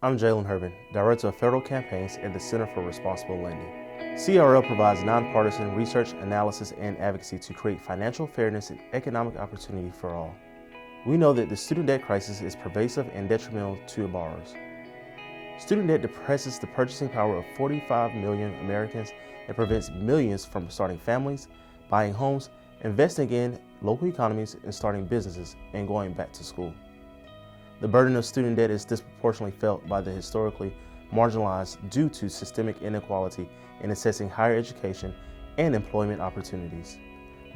I'm Jaylon Herbin, Director of Federal Campaigns at the Center for Responsible Lending. CRL provides nonpartisan research, analysis, and advocacy to create financial fairness and economic opportunity for all. We know that the student debt crisis is pervasive and detrimental to borrowers. Student debt depresses the purchasing power of 45 million Americans and prevents millions from starting families, buying homes, investing in local economies, and starting businesses and going back to school. The burden of student debt is disproportionately felt by the historically marginalized due to systemic inequality in accessing higher education and employment opportunities.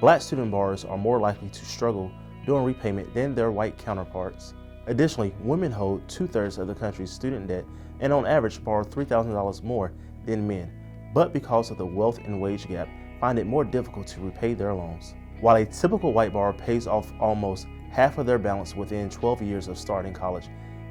Black student borrowers are more likely to struggle during repayment than their white counterparts. Additionally, women hold 2/3 of the country's student debt and on average borrow $3,000 more than men, but because of the wealth and wage gap, find it more difficult to repay their loans. While a typical white borrower pays off almost half of their balance within 12 years of starting college,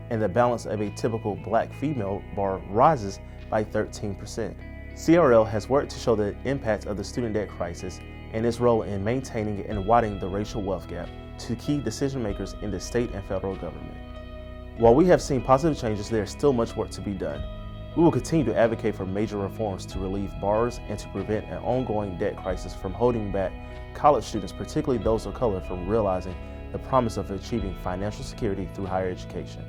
and the balance of a typical black female borrower rises by 13%. CRL has worked to show the impact of the student debt crisis and its role in maintaining and widening the racial wealth gap to key decision makers in the state and federal government. While we have seen positive changes, there is still much work to be done. We will continue to advocate for major reforms to relieve borrowers and to prevent an ongoing debt crisis from holding back college students, particularly those of color, from realizing the promise of achieving financial security through higher education.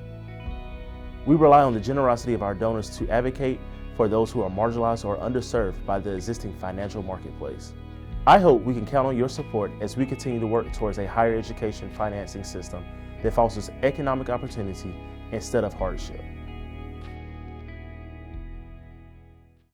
We rely on the generosity of our donors to advocate for those who are marginalized or underserved by the existing financial marketplace. I hope we can count on your support as we continue to work towards a higher education financing system that fosters economic opportunity instead of hardship.